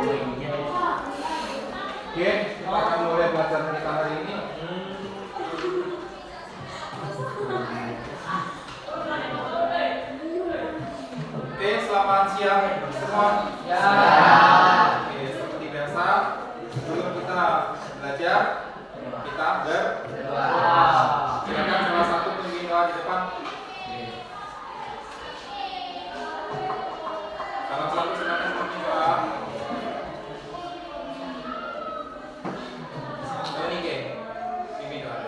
Oke, kita akan mulai pelajaran kita hari ini. Oke, selamat siang semua. Ya. Oke, seperti biasa, sebelum kita belajar, kita berdoa. Silakan salah satu pemimpin doa di depan. Salah satu silakan pemimpin doa. Ini ke, pemimpin doa.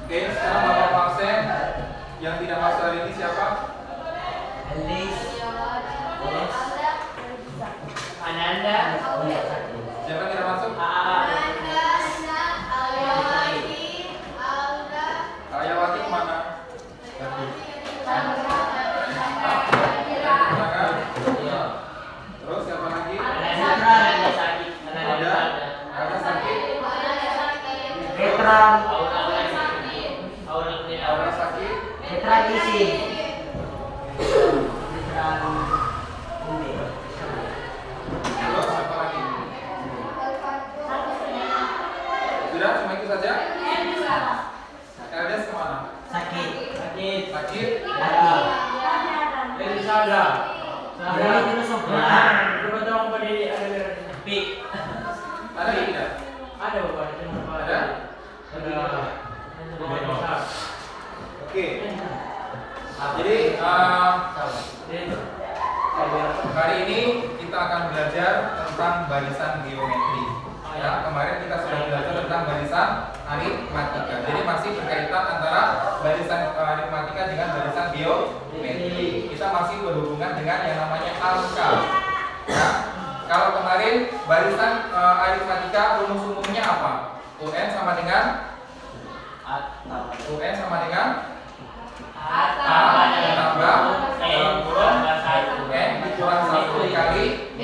Oke, sekarang Bapak Paksen yang tidak masuk hari ini siapa? Ananda. Siapa yang tidak masuk? Karyawati kemana? Silakan. Terus siapa lagi? Ada sakit. Aura sakit. Terus siapa lagi? Sudah cuma itu saja? LDS kemana? Sakit. Ada tidak? Ada Bapak, Ada? Oke. Jadi hari ini kita akan belajar tentang barisan geometri. Ya, kemarin kita sudah belajar tentang barisan aritmatika. Jadi masih berkaitan antara barisan aritmatika dengan barisan geometri. Kita masih berhubungan dengan yang namanya angka. Ya. Kalau kemarin barisan aritmatika rumus umumnya apa? UN sama dengan A ditambah dalam kurung N dikurang 1 dikali B.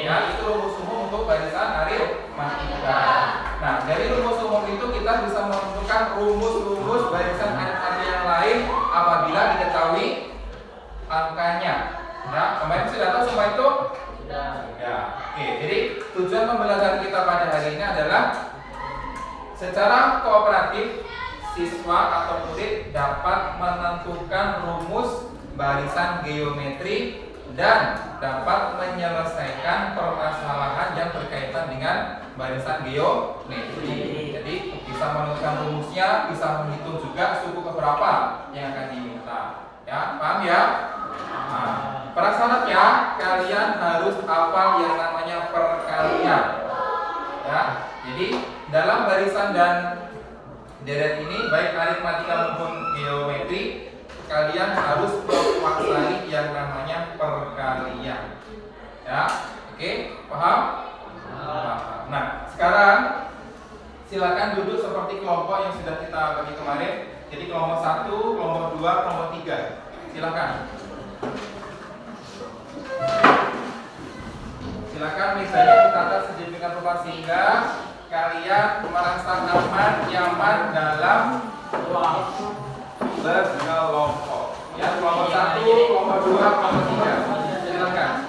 Ya, itu rumus umum untuk barisan aritmatika. Nah, dari rumus umum itu kita bisa menentukan rumus-rumus barisan aritmatika yang lain apabila diketahui angkanya. Ya, kemarin sudah tahu semua itu? Ya. Oke, jadi tujuan pembelajaran kita pada hari ini adalah secara kooperatif siswa atau murid dapat menentukan rumus barisan geometri dan dapat menyelesaikan permasalahan yang berkaitan dengan barisan geometri. Jadi bisa menentukan rumusnya, bisa menghitung juga suku keberapa yang akan diminta. Ya, paham ya? Nah, prasyaratnya kalian harus hafal yang namanya perkalian. Ya, jadi dalam barisan dan deret ini baik aritmatika maupun geometri kalian harus menguasai yang namanya perkalian. Ya, oke, paham? Nah, sekarang silakan duduk seperti kelompok yang sudah kita bagi kemarin. Jadi kelompok 1, kelompok 2, kelompok 3. Silakan. Silakan misalnya ditata sedemikian rupa sehingga kalian merasa aman, nyaman dalam berkelompok. Ya, kelompok 1, kelompok 2, kelompok 3. Silakan.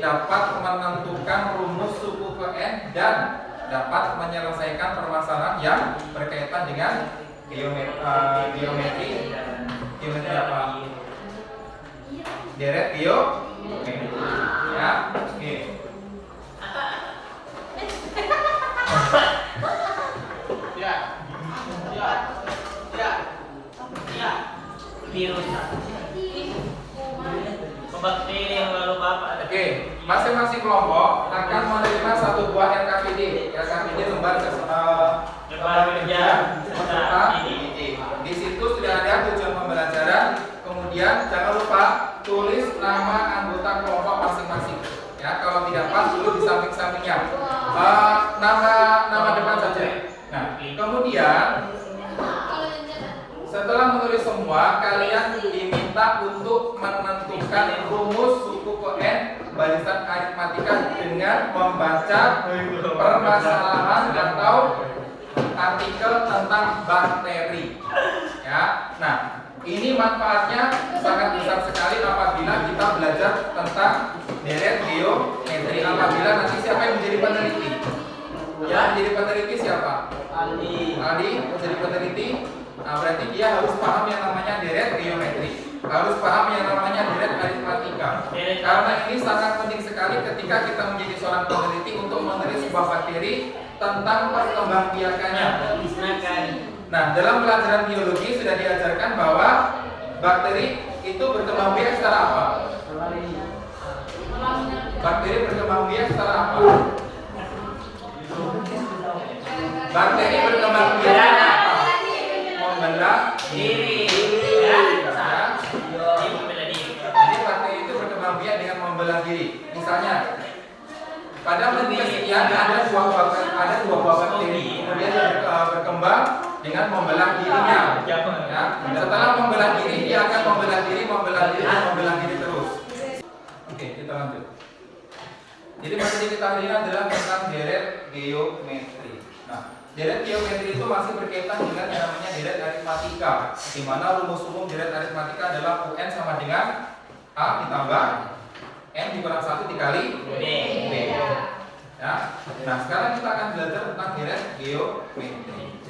dapat menentukan rumus suku ke N dan dapat menyelesaikan permasalahan yang berkaitan dengan geometri apa? Deret geometri. Ya, oke. Oke, masing-masing kelompok akan menerima satu buah RKPD. RKPD lembar kerja peserta didik. Di situ sudah ada tujuan pembelajaran. Kemudian jangan lupa tulis nama anggota kelompok masing-masing. Ya, kalau tidak pas tulis di samping-sampingnya. Nama depan saja. Nah, kemudian setelah menulis semua, kalian diminta untuk menentukan rumus suku N barisan aritmatika dengan membaca permasalahan atau artikel tentang bakteri. Ya, nah ini manfaatnya sangat besar sekali apabila kita belajar tentang deret geometri. Apabila nanti siapa yang menjadi peneliti? Ya, menjadi peneliti siapa? Aldi menjadi peneliti. Nah, berarti dia harus paham yang namanya deret geometri, harus paham yang namanya deret aritmatika. Karena ini sangat penting sekali ketika kita menjadi seorang peneliti untuk meneliti sebuah bakteri tentang perkembangbiakannya. Nah, dalam pelajaran biologi sudah diajarkan bahwa bakteri itu berkembang biak secara apa? Bakteri berkembang biak secara apa? Bakteri berkembang biak secara apa? Membelah diri. Jadi bakteri itu berkembang biak dengan membelah diri. Misalnya, pada menit sekian ada dua buah bakteri, kemudian berkembang dengan membelah dirinya. Ya. Setelah membelah diri, dia akan membelah diri terus. Oke, kita lanjut. Jadi materi kita hari ini adalah tentang deret geometri. Nah, deret geometri itu masih berkaitan dengan yang namanya deret aritmatika, di mana rumus umum deret aritmatika adalah UN sama dengan A ditambah N dikurang 1 dikali B. Ya. Nah, sekarang kita akan belajar tentang deret geometri.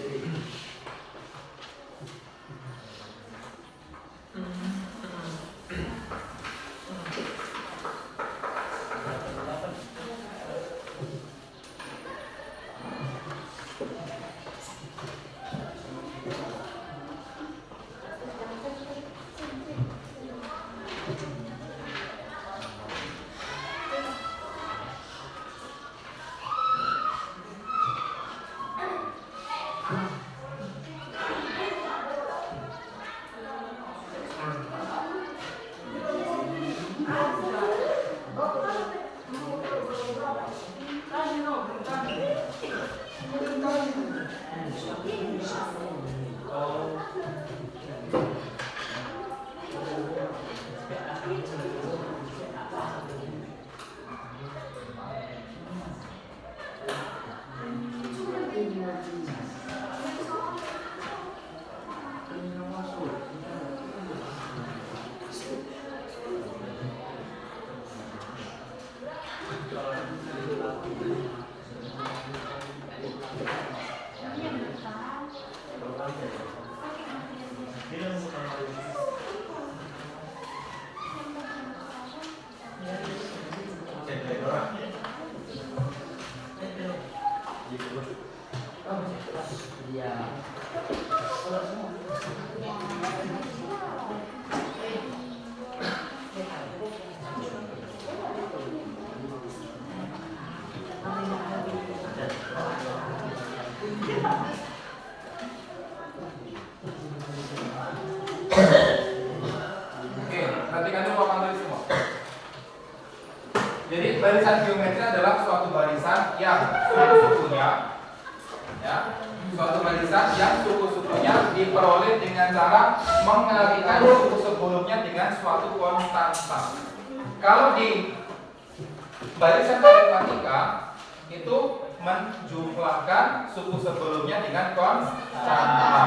Jadi barisan geometri adalah suatu barisan yang suku-sukunya, ya, suatu barisan yang suku-sukunya diperoleh dengan cara mengalihkan suku sebelumnya dengan suatu konstanta. Kalau di barisan aritmatika itu menjumlahkan suku sebelumnya dengan konstanta.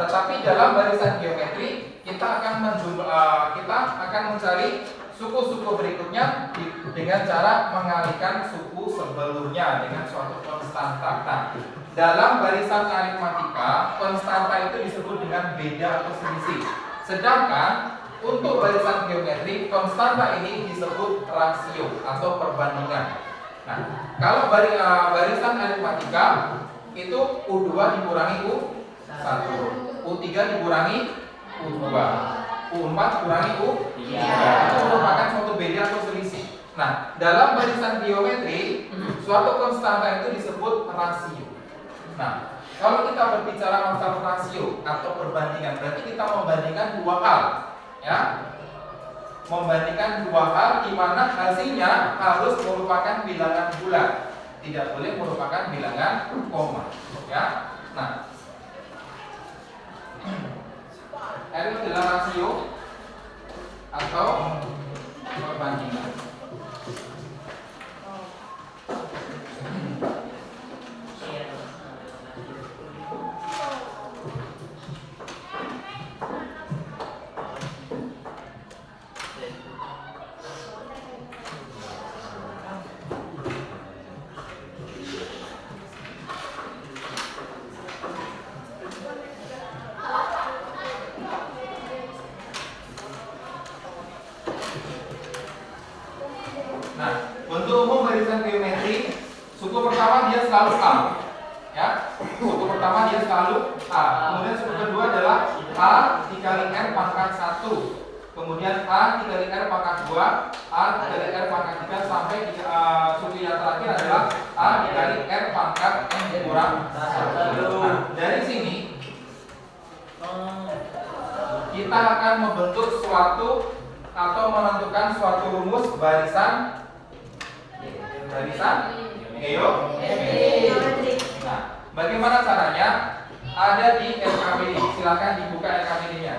Tetapi dalam barisan geometri kita akan mencari suku-suku berikutnya dengan cara mengalihkan suku sebelumnya dengan suatu konstanta. Nah, dalam barisan aritmatika, konstanta itu disebut dengan beda atau selisih. Sedangkan untuk barisan geometri, konstanta ini disebut rasio atau perbandingan. Nah, kalau barisan aritmatika itu U2 dikurangi U1, U3 dikurangi U2, U4 kurangi U3. Itu merupakan suatu beda atau selisih. Nah, dalam barisan geometri, suatu konstanta itu disebut rasio. Nah, kalau kita berbicara masalah rasio atau perbandingan, berarti kita membandingkan dua hal, ya. Membandingkan dua hal di mana hasilnya harus merupakan bilangan bulat, tidak boleh merupakan bilangan koma, ya. Nah, itu adalah rasio atau perbandingan. Nah, untuk umum barisan geometri, suku pertama dia selalu A, ya. Suku pertama dia selalu A. Kemudian suku kedua adalah A dikali R pangkat 1. Kemudian A dikali R pangkat 2, A dikali R pangkat 3 sampai suku yang terakhir adalah A dikali R pangkat N kurang 1. Nah, dari sini kita akan membentuk suatu atau menentukan suatu rumus barisan geometri. Nah, bagaimana caranya? Ada di RKPD. Silakan dibuka RKPD-nya.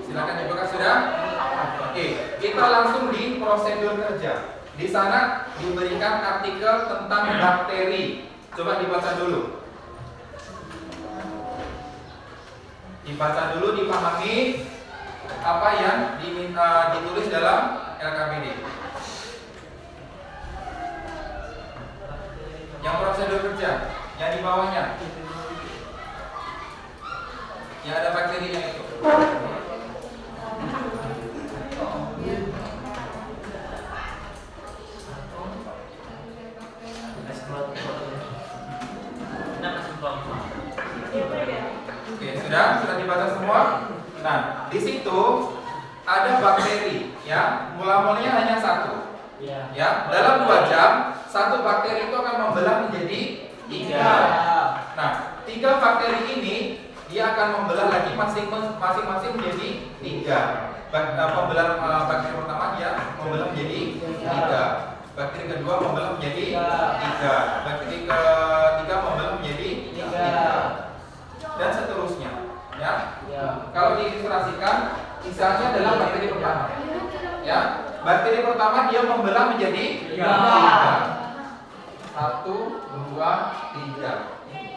Silakan dibuka sudah. Oke, kita langsung di prosedur kerja. Di sana diberikan artikel tentang bakteri. Coba dibaca dulu. Dibaca dulu, dipahami apa yang ditulis dalam LKPD. Yang prosedur kerja, yang di bawahnya, yang ada bakterinya itu. Oke, sudah dibaca semua. Nah, di situ ada bakteri, ya. Mula-mulanya hanya satu. Ya, dalam 2 jam satu bakteri itu akan membelah menjadi 3. Nah, 3 bakteri ini dia akan membelah lagi masing-masing menjadi 3. Pembelahan bakteri pertama dia membelah menjadi 3. Bakteri kedua membelah menjadi 3. Bakteri ketiga membelah menjadi 3. Dan seterusnya, ya. Kalau diilustrasikan, misalnya adalah bakteri pertama, ya. Bakteri pertama dia membelah menjadi 3. 1, 2, 3,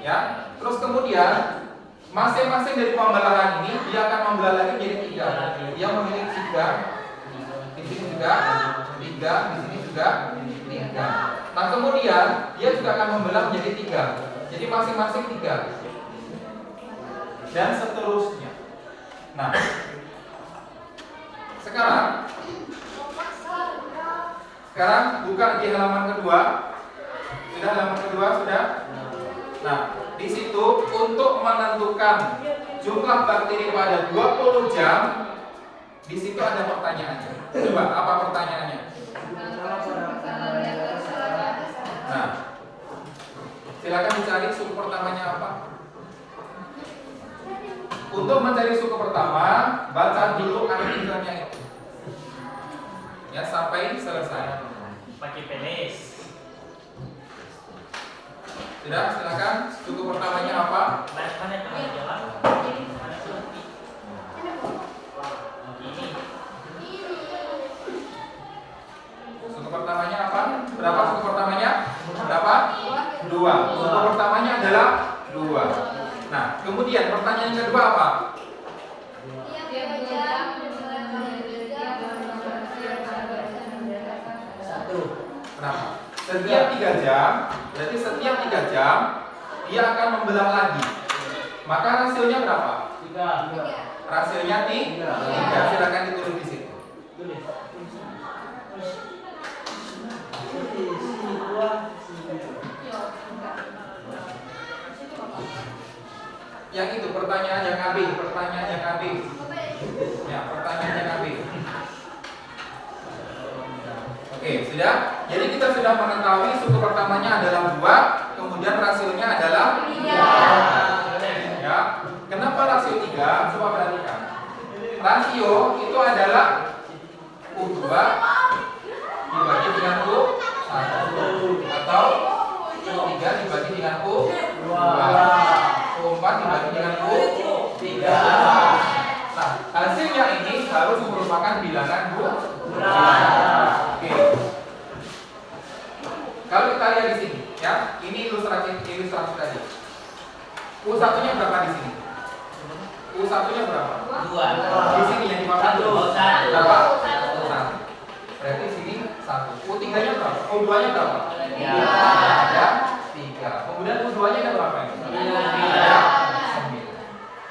ya. Terus kemudian masing-masing dari pembelahan ini dia akan membelah lagi menjadi 3. Dia memiliki 3, di sini juga 3, di sini juga 3. Nah, kemudian dia juga akan membelah menjadi 3. Jadi masing-masing 3. Dan seterusnya. Nah, sekarang buka di halaman kedua. Sudah halaman kedua sudah? Nah, di situ untuk menentukan jumlah bakteri pada 20 jam, di situ ada pertanyaannya. Coba apa pertanyaannya? Nah, silakan dicari suku pertamanya apa? Untuk mencari suku pertama, baca dulu artikelnya itu, ya, sampai selesai. Pakai penis. Sudah, silakan. Suku pertamanya apa? Mana tengah jalan? Mana seperti? Ini. Suku pertamanya apa? Berapa suku pertamanya? Berapa? 2. Suku pertamanya adalah 2. Nah, kemudian pertanyaan kedua apa? Kenapa? Setiap 3 jam, berarti setiap 3 jam dia akan membelah lagi. Maka rasionya berapa? 3. Rasionya 3. Silakan ditulis di situ. Yang itu pertanyaan yang AB, pertanyaan yang AB. Ya, pertanyaan yang AB. Tidak? Jadi kita sudah mengetahui suku pertamanya adalah 2, kemudian rasionya adalah 3. Ya. Kenapa rasio 3? Coba perhatikan. Rasio itu adalah U2 dibagi dengan U1 atau U3 dibagi dengan U2, U4 dibagi dengan U3. Nah, hasilnya ini harus merupakan bilangan bulan. Oke. Kalau kita lihat di sini, ya, ini ilustrasi tadi. U1-nya berapa di sini? U1-nya berapa? 2. Di sini yang dimaksud berapa? 1. Berarti di sini 1. U3-nya berapa? U2-nya berapa? Ada 3. Kemudian U2-nya ada berapa ini? Ada 9.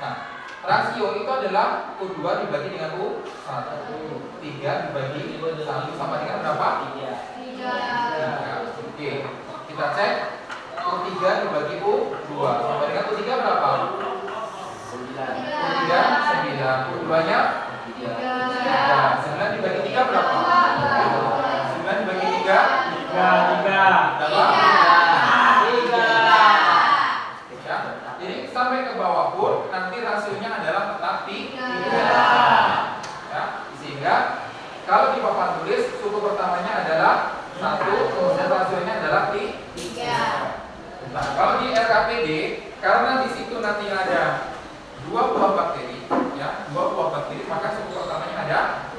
Nah, rasio itu adalah U2 dibagi dengan U1. 3 dibagi 1 sama dengan berapa? 3. Oke, kita cek. U3 dibagi U2 sama dengan U3 berapa? 9. U2-nya 3. 9 dibagi 3 berapa? 9 dibagi 3 berapa? 3. Ya. Jadi sampai ke bawah pun nanti rasionya adalah tetap 3. Ya. Sehingga kalau di papan tulis suku pertamanya adalah 1, kemudian rasionya adalah 3. Nah, kalau di RKPD karena di situ nanti ada 2 buah bakteri, ya, 2 buah bakteri, maka suku pertamanya ada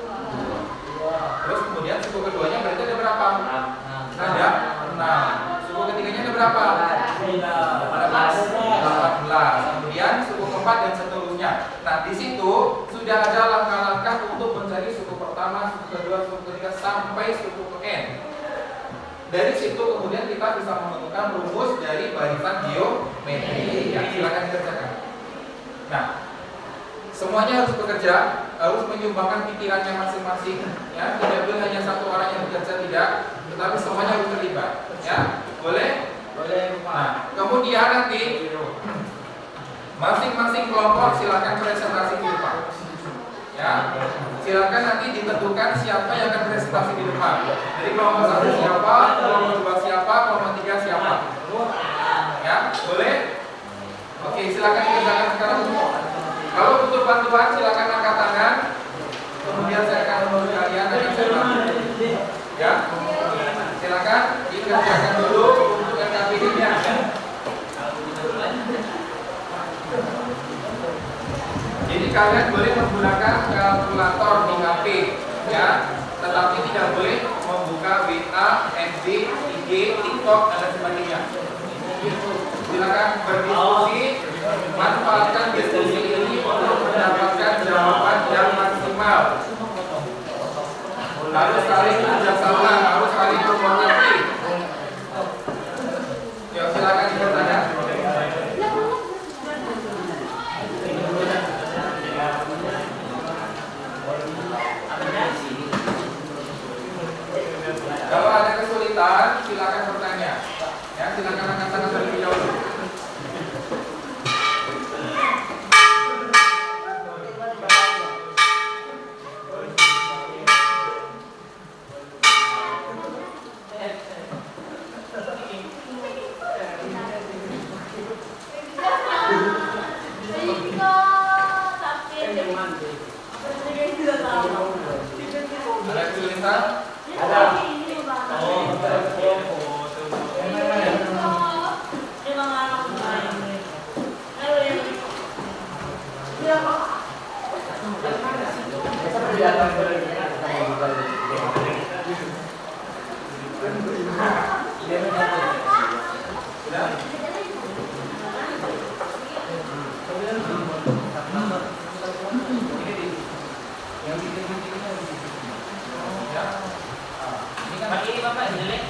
2. Terus kemudian suku keduanya berarti ada berapa? Ada 6. Suku ketiganya ada berapa? 18. Kemudian suku keempat dan seterusnya. Nah, di situ sudah ada langkah-langkah untuk mencari suku pertama, suku kedua, suku ketiga sampai suku ke N. Dari situ kemudian kita bisa menemukan rumus dari barisan geometri. Ya, silakan dikerjakan. Nah, semuanya harus bekerja, harus menyumbangkan pikirannya masing-masing. Ya, tidak boleh hanya satu orang yang bekerja, tidak, tetapi semuanya harus terlibat. Ya, boleh? Boleh. Nah, kemudian nanti masing-masing kelompok silakan presentasi di depan. Ya, silakan nanti ditentukan siapa yang akan presentasi di depan. Jadi kelompok 1 siapa, kelompok 2 siapa, kelompok 3 siapa. Ya, boleh? Oke, silakan dikerjakan sekarang. Kalau butuh bantuan silakan angkat tangan. Kemudian saya akan menurut kalian akan saya bantu. Ya, silakan dikerjakan dulu untuk RKPD-nya. Jadi kalian boleh menggunakan kalkulator di HP, ya, tetapi tidak boleh membuka WA, FB, IG, TikTok dan lain sebagainya. Silakan berdiskusi, manfaatkan diskusi ini untuk mendapatkan jawaban yang maksimal. Harus saling kerjasama, harus saling berkoordinasi. Ya, silakan dikerjakan. Kalau ada kesulitan, silakan bertanya. Ya, silakan angkat tangan terlebih dahulu. Ada kesulitan? Ada. Ini Bapak jelek.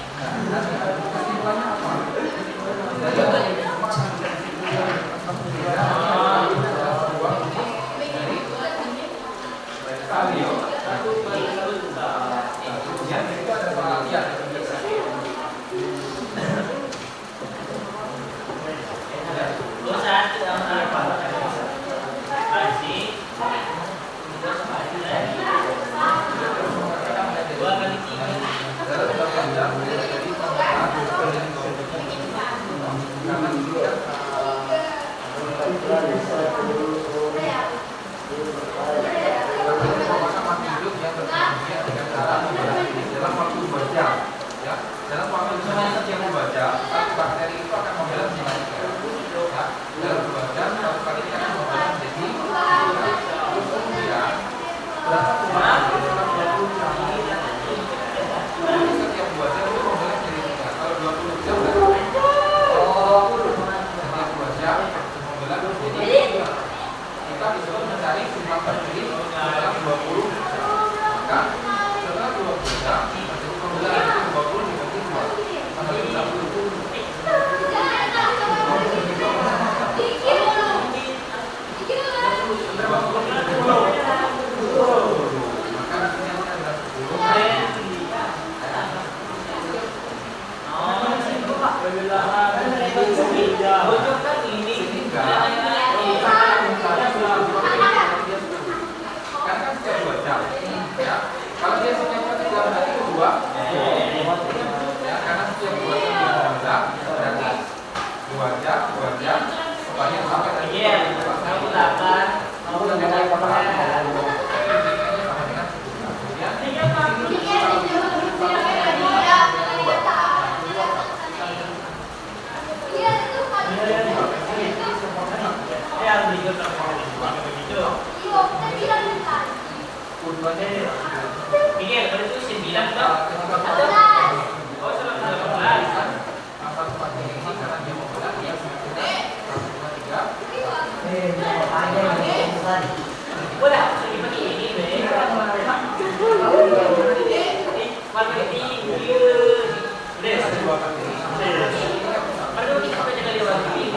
cara membalas ini dalam waktu 2 jam. Ya, dalam waktu yang 2 jam, satu bakteri itu akan membalas menjadi 3. Ya, dalam 2 jam satu kali ini akan membalas menjadi 3. Terus kemudian berapa jumlah? Jadi setiap 2 jam itu membalas menjadi 3. Kalau 20 jam berarti setiap 2 jam membalas menjadi 3. Kita disuruh mencari jumlah bakteri dalam 20 jam. Maka setelah 20 jam menjadi pembelaan itu 20 dibagi 2 sama 30. Karena setiap 2 jam. Ya. Kalau dia setiap 3 berarti itu 2. Ya, karena setiap 2 jam dia membelah, berarti 2 jam sebanyak sampai tadi. Miguel, berarti 9 kan? Oh, 18. Satu bakteri ini karena dia membelah dia 1,3. Boleh, seperti ini, warna tinggi. Udah, Ada 2 bakteri. perlu kita jaga di warna tinggi.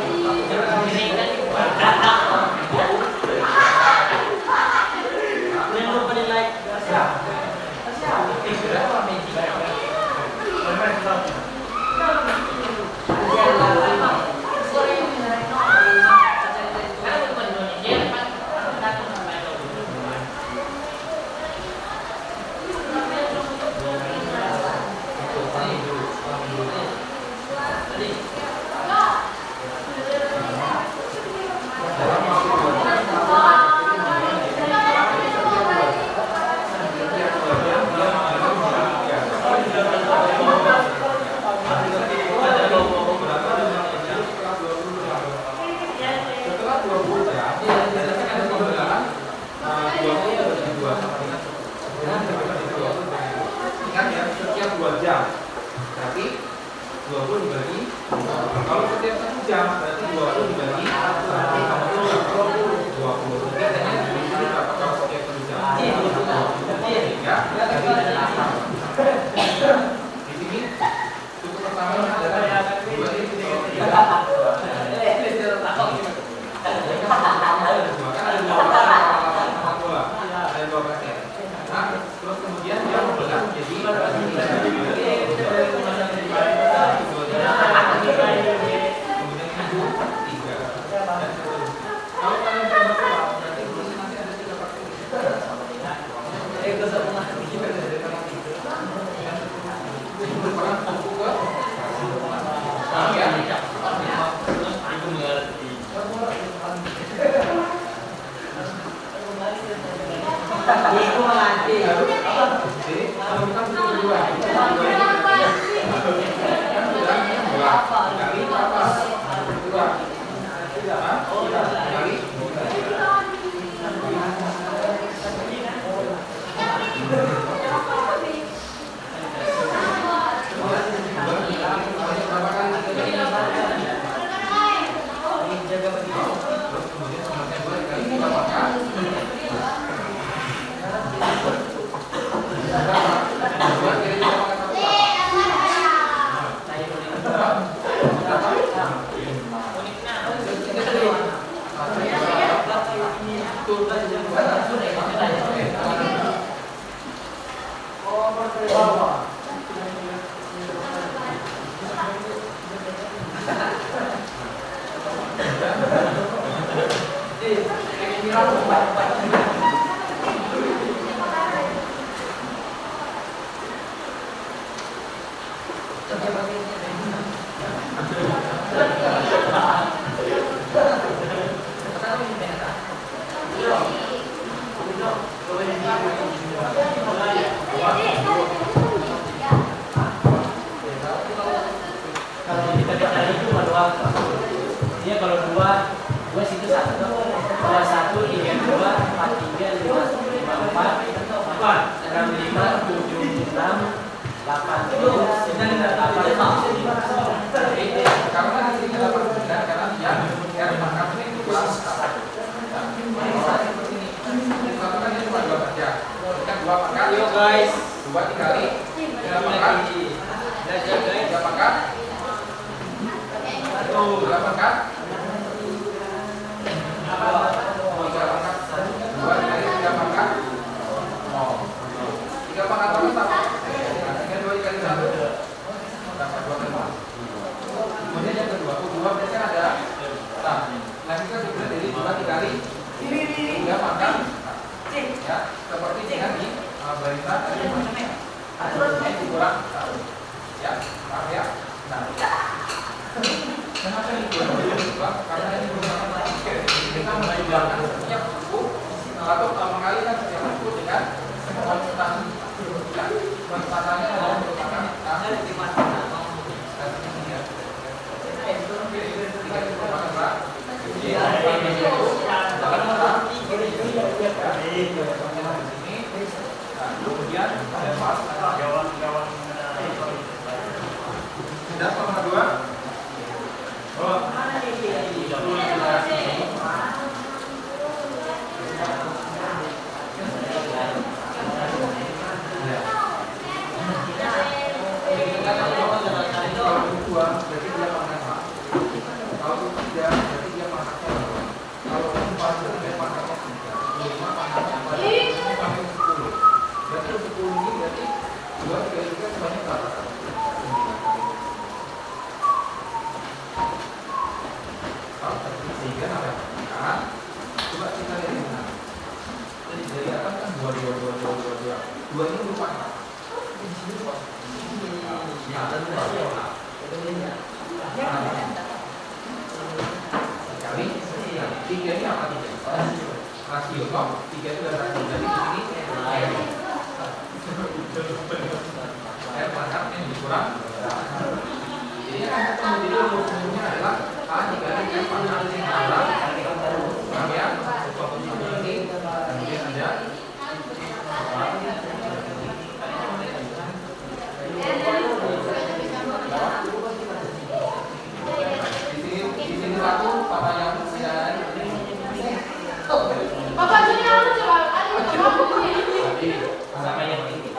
Ini kan Boleh Karena di sini 89 karena dia R pangkatnya itu kurang 1. Seperti ini. Satu kan dia cuma 2 saja. Kan 2 pangkat. 2 dikali 3 pangkat. 3 pangkat. 2 pangkat. 2 dikali 3 pangkat. 3 pangkat terus sama. 2 dikali 1 dapat 2 kali. Kemudian yang kedua, U2 berarti kan ada. Nah kita juga dari 2 dikali 3 pangkat. Ya, seperti dengan di barisan tadi ini dikurang 1. Ya, paham ya? Nah, kenapa ini kurang 2? Karena ini merupakan kita menjumlahkan setiap buku atau mengalikan setiap buku dengan konstan. Ya, konstannya adalah merupakan kemudian pas sudah sama 2. Berarti dia pangkat 4. Kalau 3 berarti dia pangkatnya 2. Kalau 4 berarti dia pangkatnya 3. 5 pangkatnya 4. Ini sampai 10. Berarti 10 ini berarti 2 dikali 3 sebanyak berapa? Kalau 3 sampai pangkat. Coba kita lihat di mana. Jadi dari atas kan 2 ini merupakan kali 3 ini apa 3? Rasio kok 3 itu adalah rasio. Jadi di sini R pangkat yang dikurang. Jadi yang ketemu di rumusnya adalah A dikali R pangkat yang dikurang. Paham ya? Ini kemudian ada di sini 1 sama yang Bapak jadi apa coba? Sama yang ini.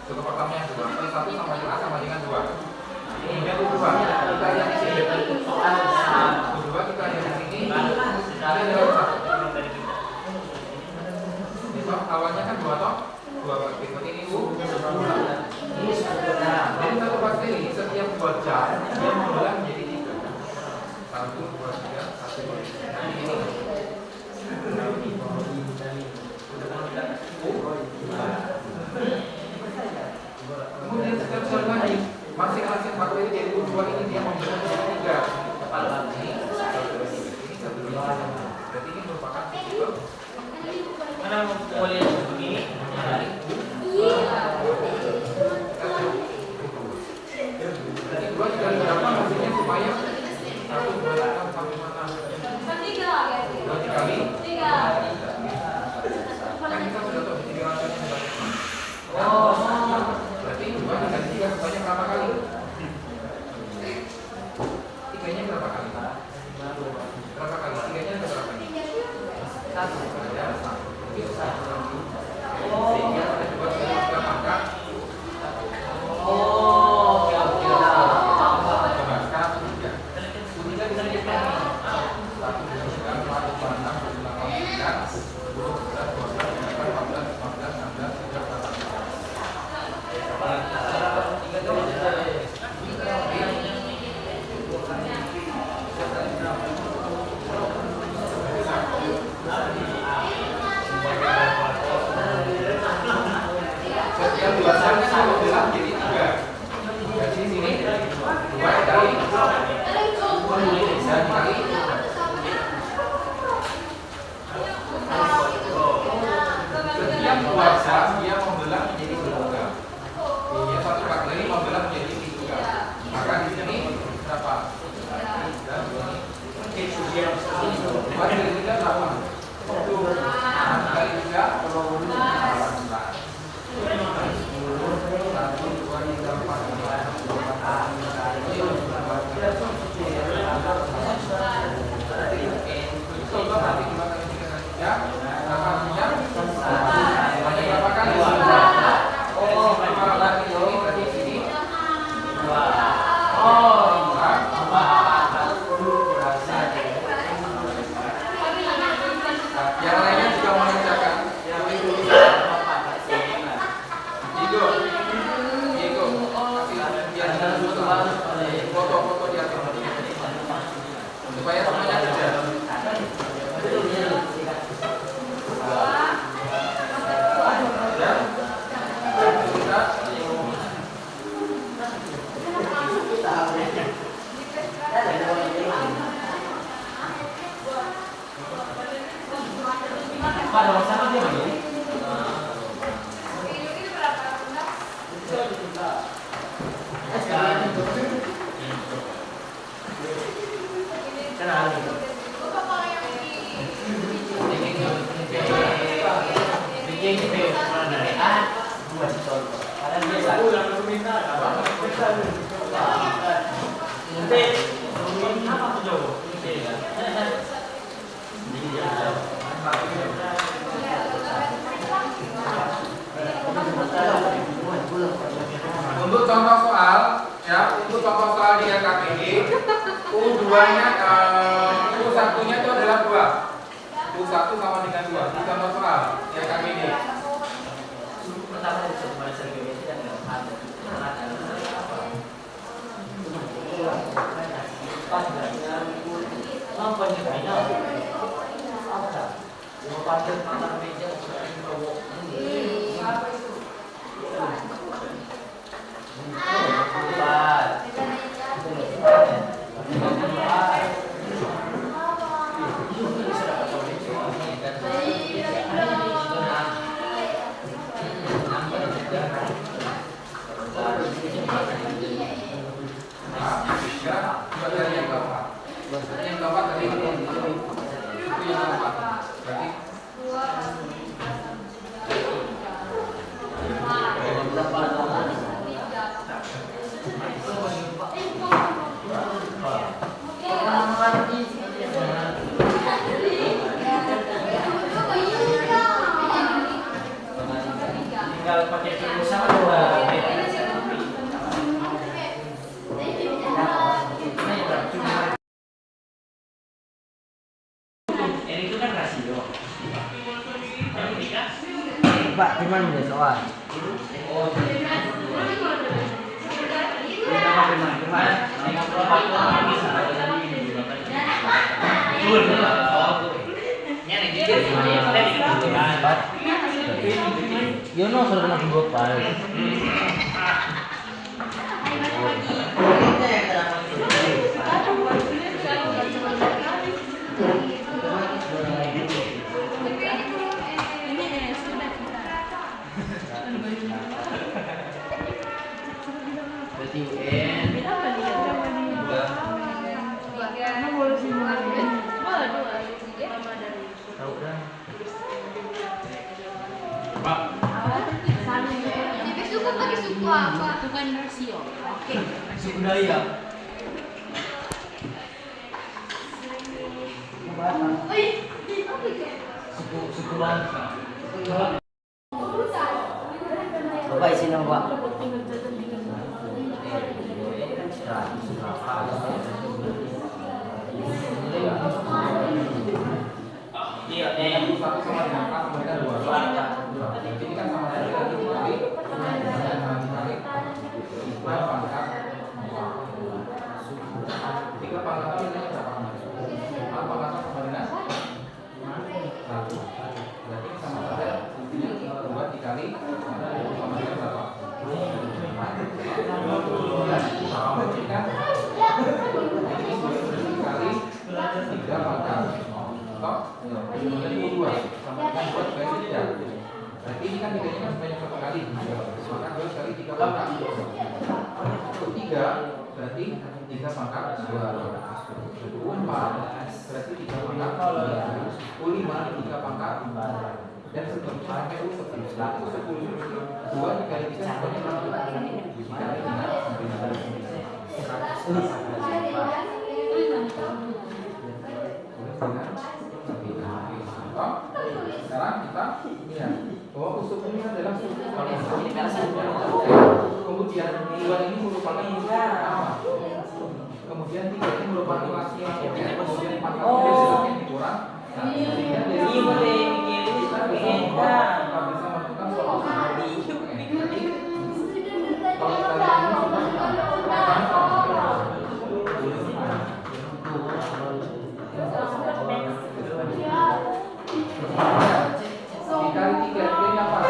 Contoh pertamanya 2. Kali 1 sama dengan A sama dengan 2. Kemudian U2 kita yang di sini. U2 kita yang di sini. Kali dengan 1. Itu awalnya kan 2 toh. 2 berikut ini U. Jadi satu bakteri setiap 2 jam dia membelah menjadi 3. 1, 2, 3, 1, 2, 3. Nah ini. Kemudian setiap sel lagi masing-masing bakteri dari U2 ini dia membelah menjadi 3. Kepala ini 1, 2, 3. Berarti ini merupakan tipe. Mana boleh begini? Kalau lagi ini berarti sini. Yang lainnya juga mengerjakan. Diego, biar foto-foto di atas supaya semuanya kerja. Ya, kita untuk contoh soal, ya, untuk contoh soal di LKPD, U2-nya, U1-nya itu adalah 2. U1 sama dengan 2. Di contoh soal di LKPD. Yang keempat tadi itu yang keempat. Berarti tinggal pakai pulsa dua. Ini itu kan rasio. Pak, gimana nih soal? Oh, Yono sudah kena pembopal. Berarti UN tahu dah. Pak. Tapi suku pakai suku apa? Bukan rasio. Oke. Suku Dayak. Wih, Suku bangsa. Bapak isi nama Pak. Iya, U1 sama dengan A sama dengan 2. Ini kan sama dengan dikali pangkat 3 pangkat ini berapa? A pangkat sama dengan 1. Berarti sama saja intinya 2 dikali 1 sama dengan berapa? Berarti kan ini dikali 3 pangkat toh jadi U2 sama dengan 2 dikali 3. Berarti ini kan tiganya kan sebanyak 1 kali, maka 2 kali 3 pangkat. Untuk 3 berarti 3 pangkat 2. U4 berarti 3 pangkat 2. U5 3 pangkat 4. Dan seterusnya sampai U10. U10 2 dikali 3 sebanyak berapa? Dikali 3 sampai dengan 100. Sekarang kita lihat bahwa unsur ini adalah suku kemudian 2 ini merupakan unsur pertama, kemudian 3 ini merupakan laki yang kemudian 4 yang dikurang. Nah, sehingga dari sini kita bisa menentukan solusi. Kalau kalian ini dikali 3 ini apa?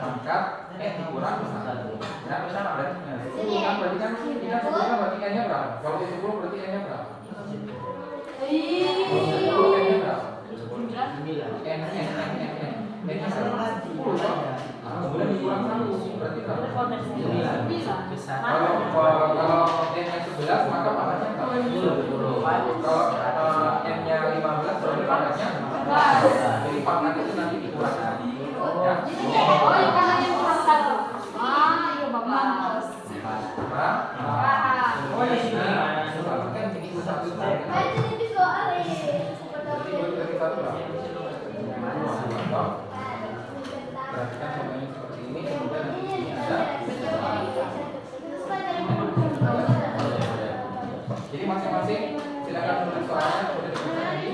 Pangkat dikurang 1. Nah, misalnya berarti kan berarti kan kita sebutkan berarti n-nya berapa? Kalau 10 berarti n-nya berapa? 10 n-nya berapa? N-nya 10 toh? Kemudian dikurang 1 berarti berapa? Kalau n-nya 11 maka pangkatnya berapa? 10. Kalau n-nya 15 berarti pangkatnya 4. Jadi pangkat itu nanti dikurang 1. Ya. Oh, yang kanan yang kurang 1. Ah, iya Bapak. Oh, di sini. Kan jadi 1. Perhatikan contohnya seperti ini, kemudian di sini ada. Jadi masing-masing silakan menulis soalnya kemudian dibaca nanti.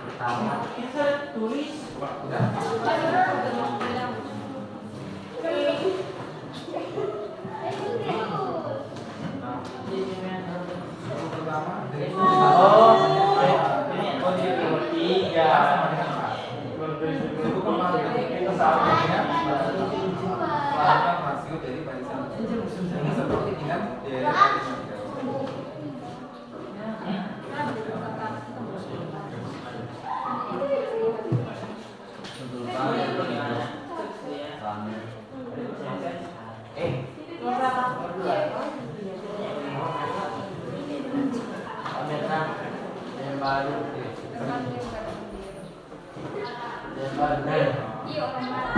Pertama kita tulis. Sudah? Pertama dari itu kemarin kesalahannya melakukan rasio dari barisan ini seperti dengan dari barisan Iya, orang mana?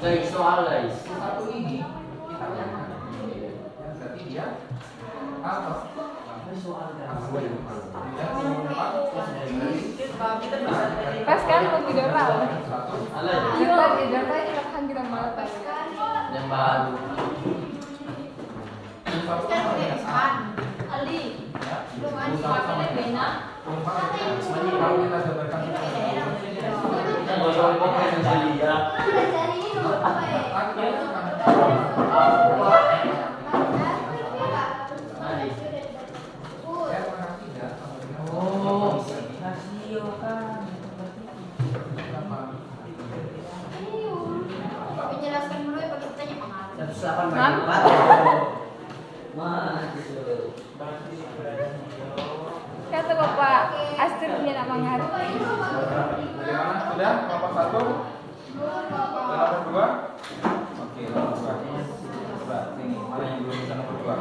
Guys, soal guys. satu ini kita lihat berarti dia apa? Pas kan mau tidur raw. Alay. Kita tidur raw kita kan kita malam. Yang baru. Ali. Kalau kita jabarkan Ngomong yang tadi ya. Oh, rasio kan. Penjelaskan dulu ya bagi kita pengalaman. 108 Mas itu. Kata Bapak Astrid punya nak manggar. bagaimana? Sudah? Kelompok 1? Kelompok 2? Oke, kelompok 2. Coba sini, mana yang belum bisa nomor 2?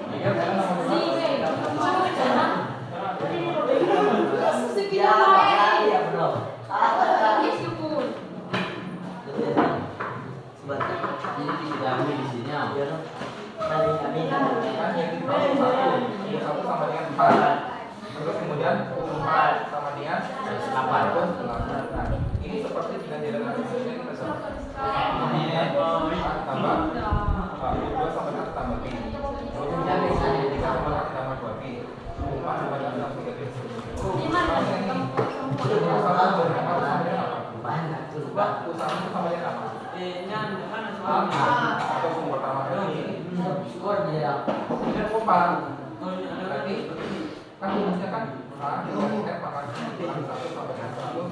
Iya, mana nomor 2? Ya, bro. Ini tidak ambil di sini. Kan yang di bawah 1 sama dengan 4. Terus kemudian 4 sama dengan 8. Nah, ini seperti dengan jalan ini kita sama. Ini 4 tambah 2 sama dengan tambah pi. Kemudian 3 sama dengan tambah 2 pi. 4 sama dengan tambah 3 pi. Sama dengan apa? Atau sumber pertama ini Skor dia. kemudian kompan. Berarti kan rumusnya kan A dikali R pangkat 1 sampai dengan 100.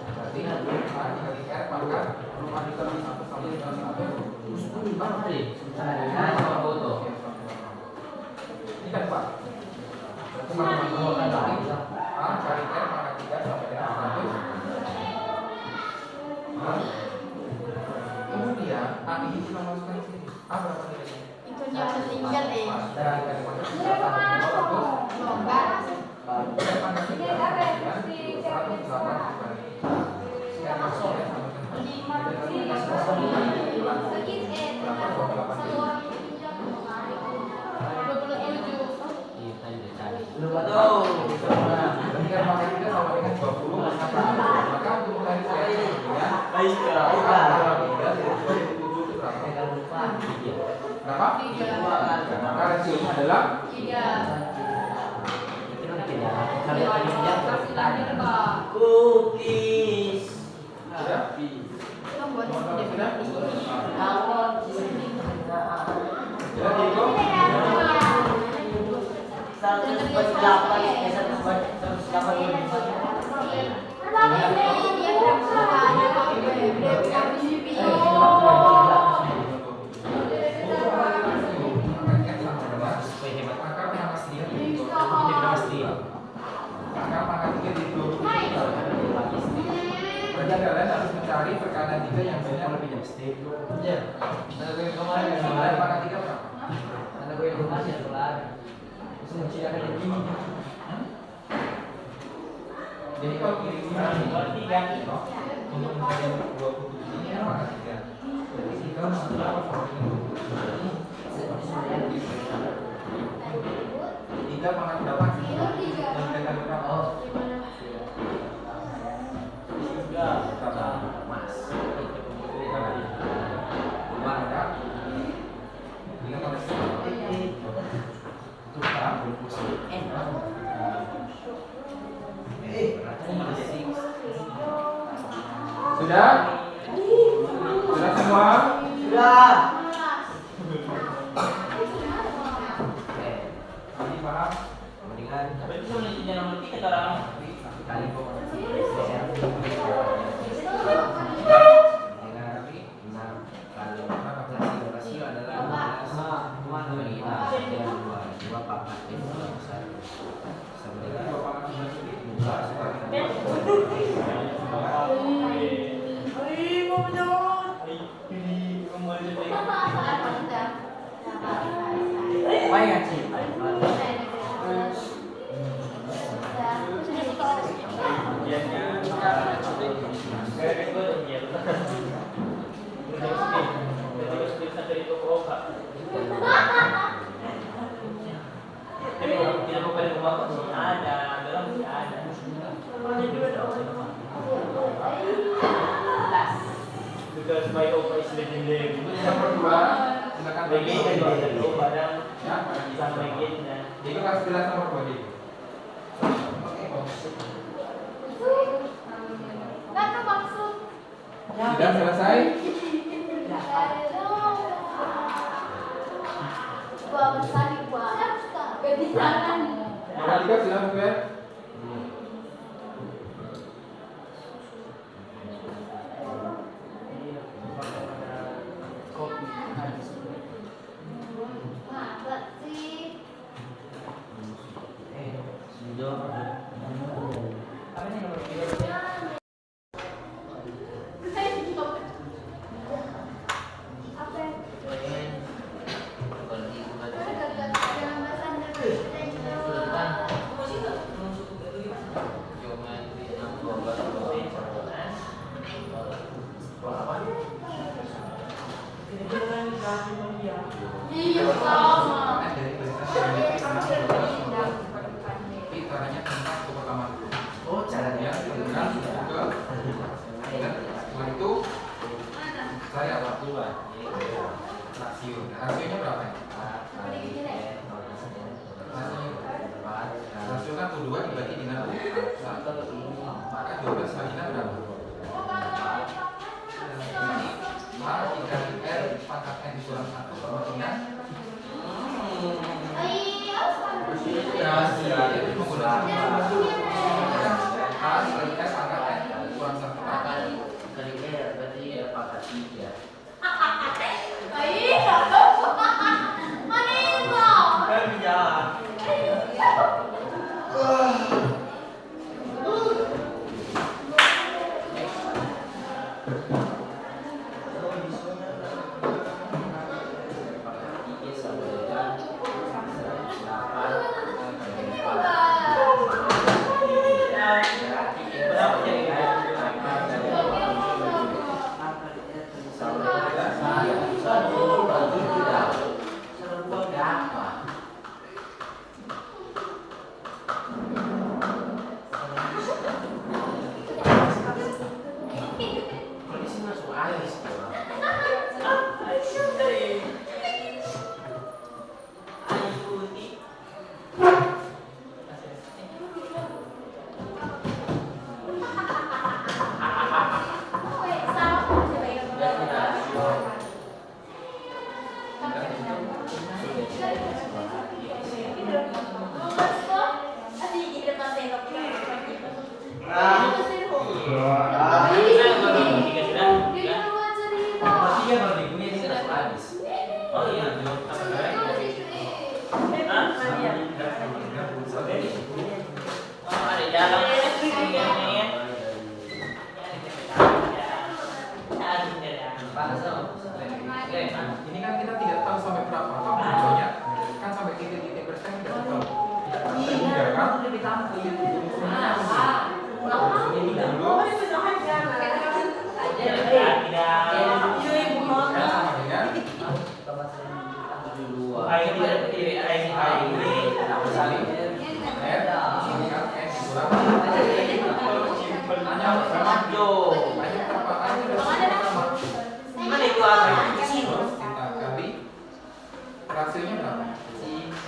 Berarti A dikali R pangkat 1 dikali 1 sampai dengan 100. Ini kan Pak. Berarti maksimum berarti A kali R pangkat 3 sampai dengan 100. Kemudian A ini kita masukkan di sini. A berapa nilainya? Itu jangan Ketika pangkat 3 sama dengan 20 maka untuk mencari CR-nya antara 3 dari 27 itu berapa? Berapa? Maka rasionya adalah Cookies. sudah? Sudah? Sudah Diego? 3 di 20. Berarti kalian harus mencari perkanan 3 yang banyak lebih dari step. Kemarin pangkat 3 berapa? Jadi kalau kira-kira untuk mencari 27 ini kan pangkat 3. Jadi kita harus berapa formulanya? 3 pangkat berapa? Dan kita berapa? Sudah? Sudah semua? Sudah. Ini paham? Because my Opa is legendary. Nomor 2, silakan bagi. Ya, Sampai gate-nya. Diego kasih jelas nomor 2 Diego. Sudah selesai? Nomor 3 silakan Fer. Tapi caranya tentang ke pertama dulu. Oh, caranya tentang ke setelah itu saya apa dulu rasio. Rasionya berapa ya? Rasio kan 2 dibagi dengan 1. Maka 12 bagi dengan berapa? Maka dikali R pangkat N dikurangi 1 sama dengan itu menggunakan A dikali S pangkat N kurang 1 Kali berarti pangkat 3. Saya baru tiga sudah. Tiga baru dikunya ini sudah habis. Oh iya. Hah? Oh, ada jalan ini ya. Panas dong. Ini kan kita tidak tahu sampai berapa apa contohnya kan sampai titik-titik persen tidak tahu. Iya kan? Hasilnya berapa? Hasilnya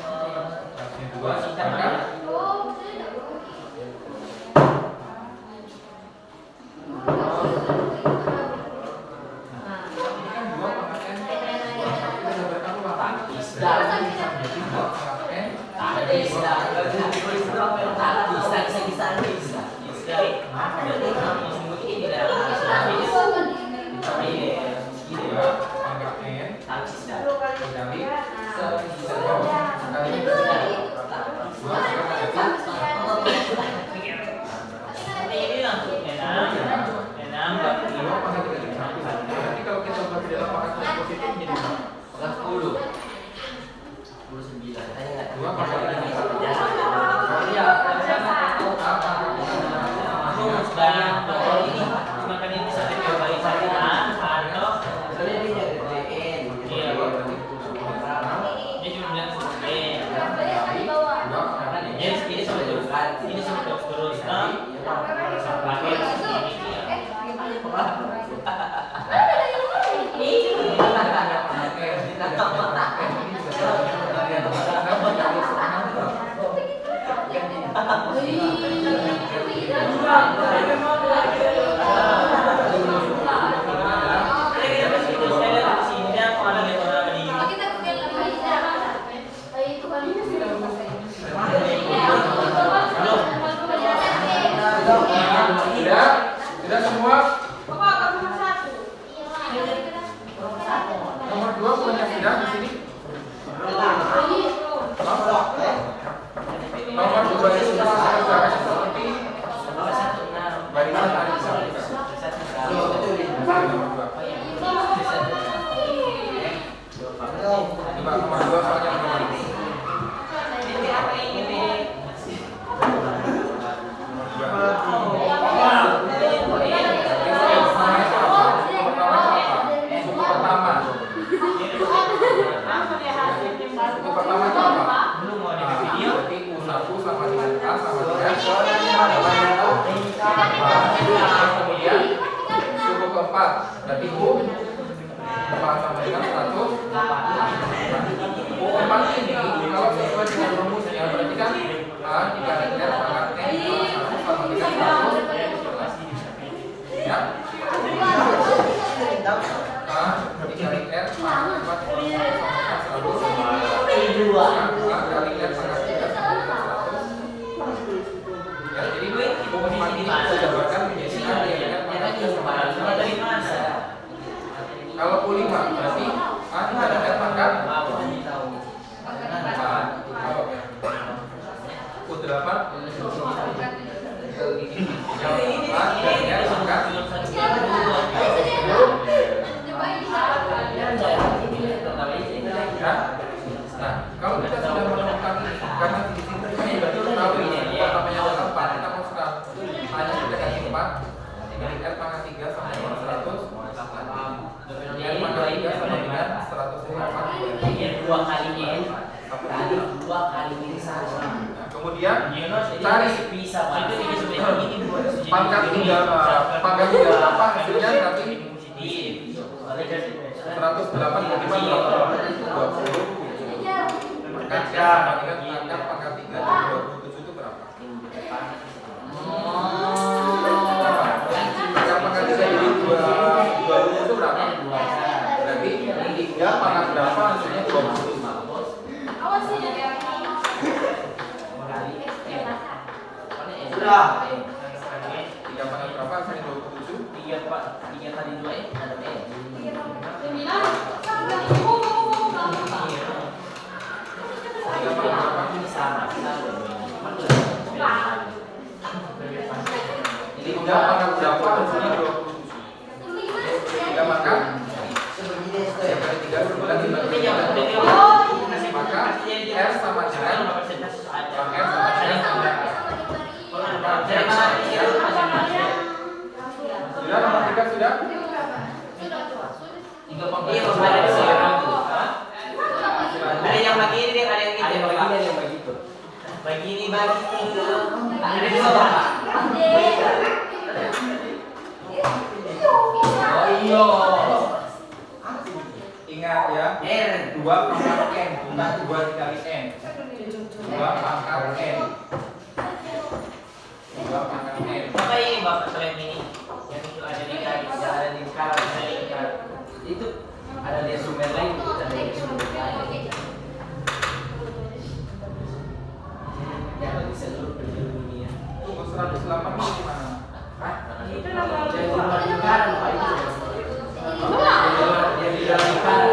2 maka Sudah semua? Nomor 2 punya sudah di sini? Nomor 2 itu seperti barisan tadi coba nomor 2 soalnya nomor 2. Kemudian suku keempat berarti U 4 sama dengan 100. U 4 ini kalau sesuai dengan rumusnya berarti kan A dikali R pangkat N 1 sama dengan 100 ya. A dikali R pangkat 4 sama dengan 100 A dikali R pangkat 3 sama dengan 100 ya. Jadi U 4 ini kita jabarkan menjadi A dikali R pangkat 3 sama dengan 100. Kalau U 5 berarti A dikali R pangkat 4. U 8 Nah, kalau kita sudah menemukan ini, karena di sini kita sudah tahu ini, pertamanya adalah 4, kita mau sekarang hanya kita kasih 4, dikali R pangkat 3 sama dengan 100, R pangkat 3 sama dengan 150. Ini 2 kali N, kali 2 kali ini sama. Kemudian cari bisa pangkat 3 berapa hasilnya berarti 108 berarti berapa? 20. Maka angka pangkat 3 dari 27 itu berapa? Angka pangkat 3 dari 20 itu berapa? Berarti 3 pangkat berapa hasilnya 25. Sudah. 3 pangkat berapa hasilnya 3 pangkat berapa hasilnya 27. 3 pangkat siapa yang 3 sebulan dibagi 3. Maka R sama dengan R sama dengan sudah nomor 3 sudah? 3 pangkat. Iya, Bapak, ada sih orang. Ada yang bagi ini, ada yang ini. Ada yang bagi ini, ada yang bagi itu. Bagi ini, bagi itu. Ada dua, Bapak. Oh iya. Ingat ya, R. 2 pangkat N bukan 2 dikali N. 2 pangkat N. 2 pangkat N. Bapak ini, Bapak selain ini. Yang itu ada di garis, ada di karat, ada di karat. Itu ada di sumber lain, ada di sumber lain. Ya, bisa seluruh penjuru dunia. Tunggu 108 ini gimana? Itu nomor Yang di 2. luar lingkaran, Pak, itu. Yang di dalam lingkaran.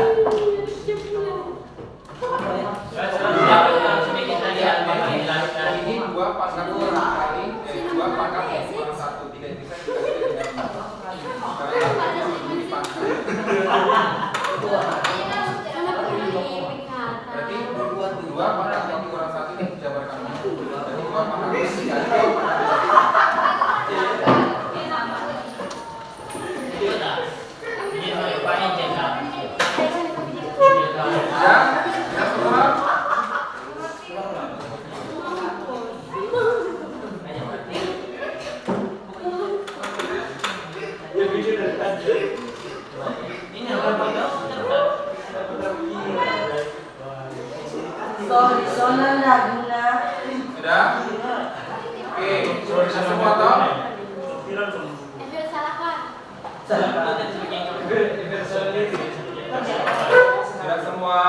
Ini 2 pangkat N kali 2 pangkat N kurang 1 tidak bisa dikali dengan dipangkat. Berarti 2 pangkat N kurang 1 ini dijabarkan. Jadi 2 pangkat N dikali 2 pangkat ya, ya semua. Ini apa? Soal laguna. Sudah? Oke, sudah semua toh? Sudah semua?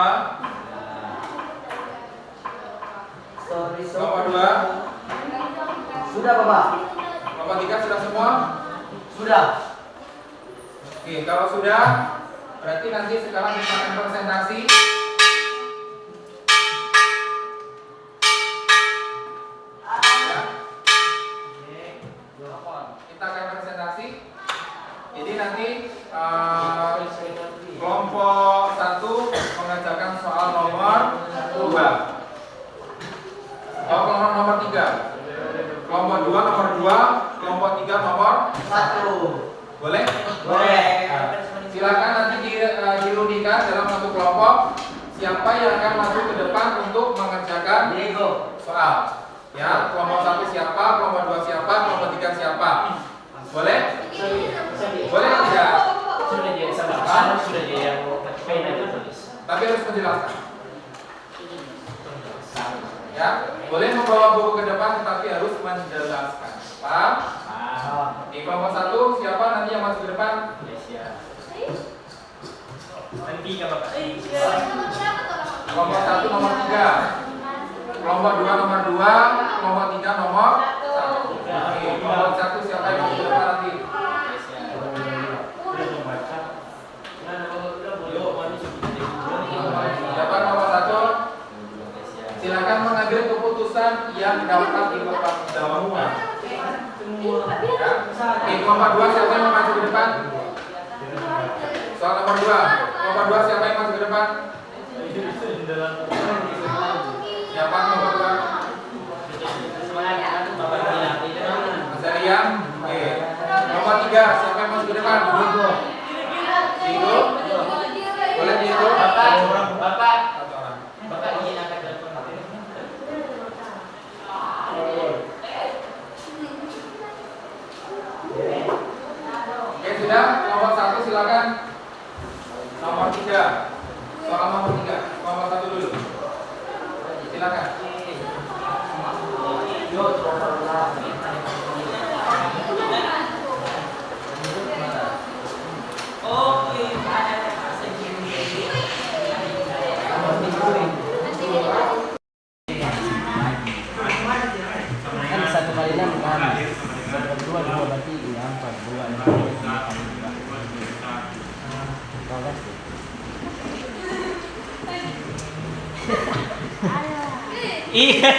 Nomor 2, Sudah, Bapak. nomor 3 sudah semua? Sudah. Oke, kalau sudah, berarti nanti sekarang kita akan presentasi. Ya. Kita akan presentasi. Jadi nanti kelompok 1 mengerjakan soal nomor 2. Oh, kelompok nomor 3. Kelompok 2 nomor 2, kelompok 3 nomor 1. boleh? Boleh. Nah, silakan nanti dirundikan dalam satu kelompok siapa yang akan masuk ke depan untuk mengerjakan Diego. soal. Ya, kelompok 1 siapa, kelompok 2 siapa, kelompok 3 siapa. Boleh? Boleh atau tidak? Sudah jadi sama, sudah jadi yang pena itu tulis. Tapi harus menjelaskan. Ya, boleh membawa buku ke depan tetapi harus menjelaskan. Paham? Di kelompok 1 siapa nanti yang masuk ke depan? Nanti kan Bapak. Kelompok 1 nomor 3. Kelompok 2 nomor 2, kelompok 3 nomor 1. Oke, kelompok 1 siapa yang masuk ke depan nanti? Siapa nomor 1? Silakan mengambil keputusan yang dapat dipertanggungjawabkan. Ya. Oke, kelompok 2 siapa yang masuk ke depan? Soal nomor 2. Kelompok 2 siapa yang masuk ke depan? Siapa kelompok 2? Mas Arya? Oke. Nomor 3 siapa yang masuk ke depan? Diego? Boleh Diego? Bapak Satu orang. Bapak izin angkat telepon. Oke, sudah. Nomor 1 silakan. Nomor 3. Soal nomor 3. Nomor 1 dulu. Silakan. Kan 1 kali 6 kan. 2 berarti 4 2 Iya.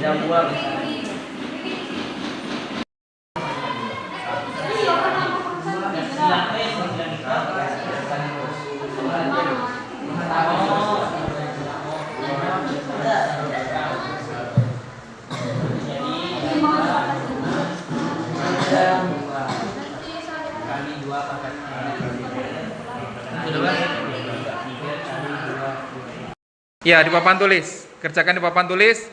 Tidak buang. Ya, di papan tulis. Kerjakan di papan tulis.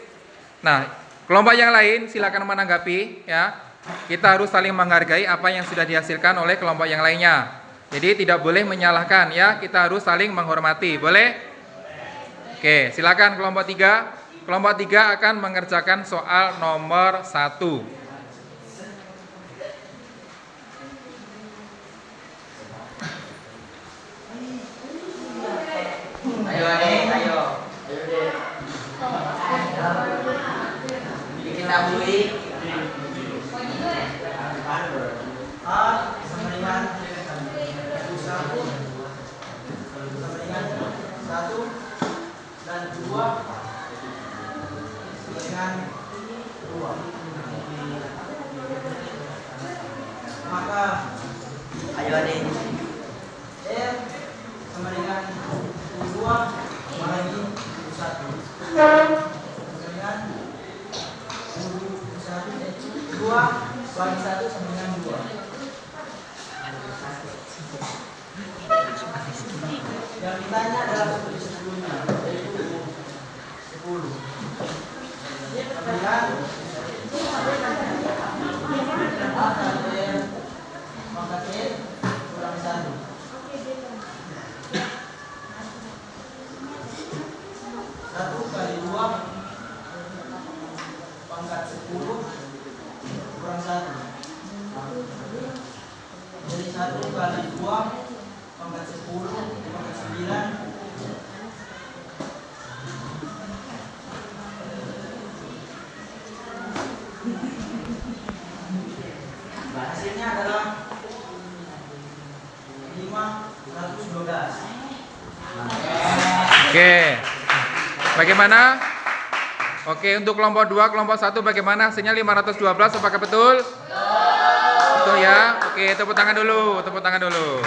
Nah, kelompok yang lain silakan menanggapi ya. Kita harus saling menghargai apa yang sudah dihasilkan oleh kelompok yang lainnya. Jadi tidak boleh menyalahkan ya, kita harus saling menghormati. Boleh? Oke, silakan kelompok 3. Kelompok 3 akan mengerjakan soal nomor 1. Ayo adik, ayo. Kita beli. Sama dengan 1 dan 2 dengan 2. Maka ayo adik. R sama dengan 2 bagi 1. Dengan 2 bagi 1 sama dengan 2. Yang ditanya adalah seperti sebelumnya, yaitu 10. Kemudian maka T kurang 1. Satu kali 2 pangkat 10 kurang 1. Jadi 1 kali 2 pangkat 10 pangkat 9. Hasilnya adalah 512. Oke. Bagaimana? Oke, untuk kelompok 2, kelompok 1 bagaimana? Hasilnya 512, apakah betul? Betul ya? Oke, tepuk tangan dulu, tepuk tangan dulu.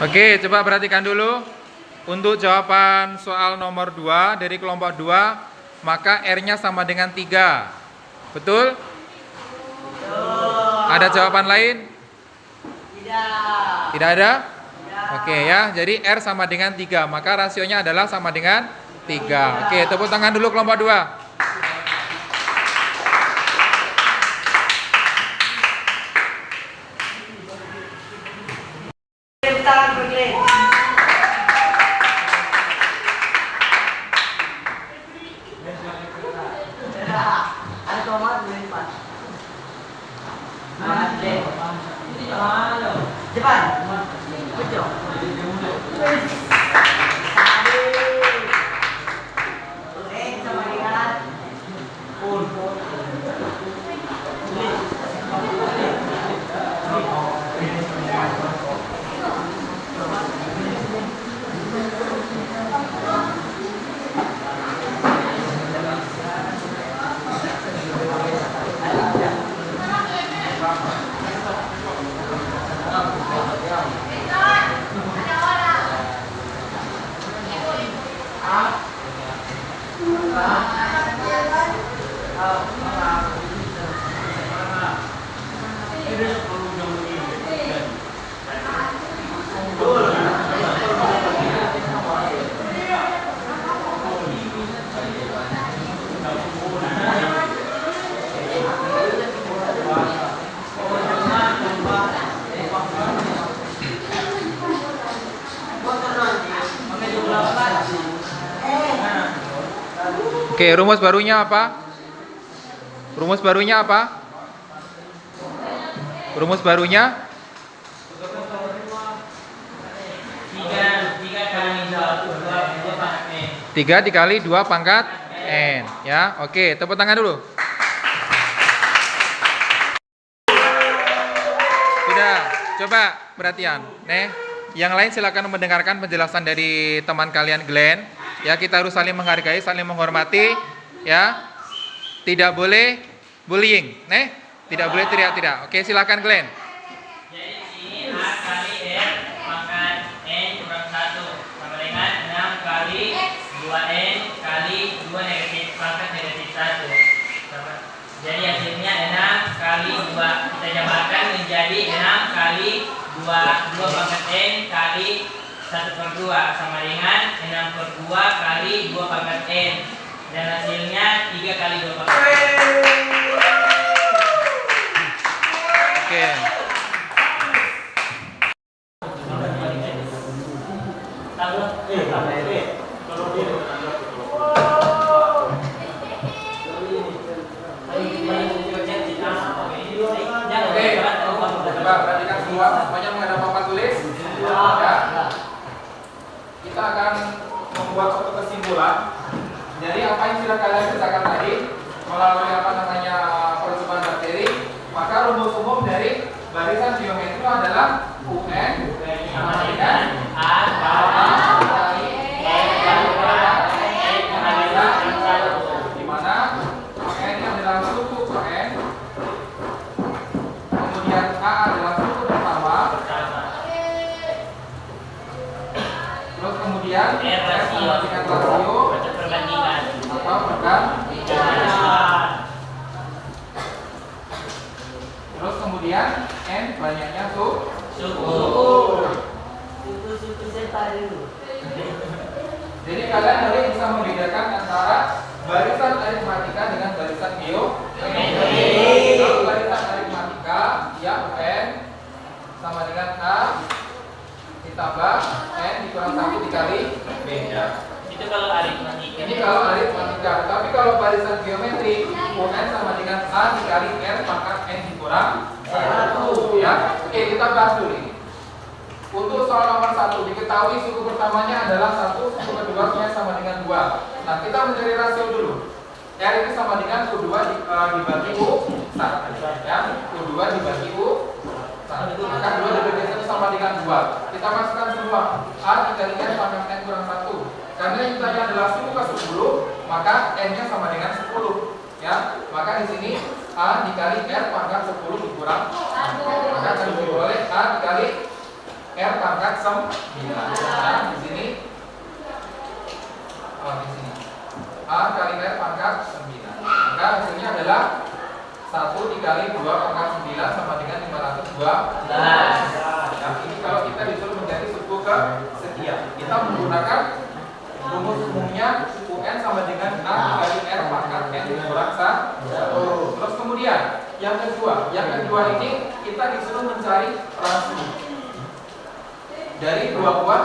Oke, coba perhatikan dulu. Untuk jawaban soal nomor 2 dari kelompok 2, maka R-nya sama dengan 3. Betul? Ada jawaban lain? Tidak ada? Oke ya, jadi R sama dengan 3, maka rasionya adalah sama dengan 3. Oke, tepuk tangan dulu kelompok 2. Ada tomat di depan. Depan. Betul. Sama dengan pun. Oke, rumus barunya apa? Rumus barunya apa? Rumus barunya 3 dikali 2 pangkat N. Ya, oke, tepuk tangan dulu. Sudah, coba perhatian. Yang lain silakan mendengarkan penjelasan dari teman kalian Glenn. Ya, kita harus saling menghargai, saling menghormati. Ya, tidak boleh bullying. Tidak boleh teriak-teriak. Oke, silakan Glenn. Jadi sini A kali R pangkat N kurang 1 sama dengan 6 kali 2N kali 2 negatif pangkat negatif 1. Jadi hasilnya 6 kali 2. Kita jabarkan menjadi 6 kali 2 pangkat N kali 1/2 sama dengan 6/2 kali 2 pangkat N. Dan hasilnya 3 kali 2 pangkat N. Oke. Coba perhatikan semua, semuanya menghadap papan tulis. Ya. Kita akan membuat suatu kesimpulan dari apa yang sudah kalian kerjakan tadi melalui percobaan bakteri. Maka rumus umum dari barisan geometri adalah UN sama dengan A kali di mana UN ini adalah suku UN, kemudian A adalah suku pertama, terus kemudian R sama dengan rasio perbandingan atau perbandingan. Terus kemudian N banyaknya suku. Jadi kalian harus bisa membedakan antara barisan aritmatika dengan barisan geometri. Kalau barisan aritmatika, ya N sama dengan A ditambah N dikurang 1 dikali B. Itu kalau aritmatika. Ini kalau aritmatika. Tapi kalau barisan geometri, UN sama dengan A dikali R pangkat N dikurang 1. Ya. Oke, kita bahas dulu ini. Untuk soal nomor 1, diketahui suku pertamanya adalah 1, suku keduanya sama dengan 2. Nah, kita mencari rasio dulu. R ini sama dengan U2 dibagi U1. Ya, U2 dibagi U1. Maka 2 dibagi 1 sama dengan 2. Kita masukkan semua. A dikali N pangkat N kurang 1. Karena yang tanya adalah suku ke-10, maka N-nya sama dengan 10. Ya, maka di sini A dikali R pangkat 10 dikurang 1. Maka akan diperoleh A dikali R pangkat 9. Nah, di sini A kali R pangkat 9. Maka hasilnya adalah 1 dikali 2 pangkat 9 sama dengan 512. Ya, ini kalau kita disuruh menjadi suku kesekian, kita menggunakan rumus umumnya UN sama dengan A dikali R pangkat N dikurang 1. Terus kemudian yang kedua ini kita disuruh mencari rasio dari dua buah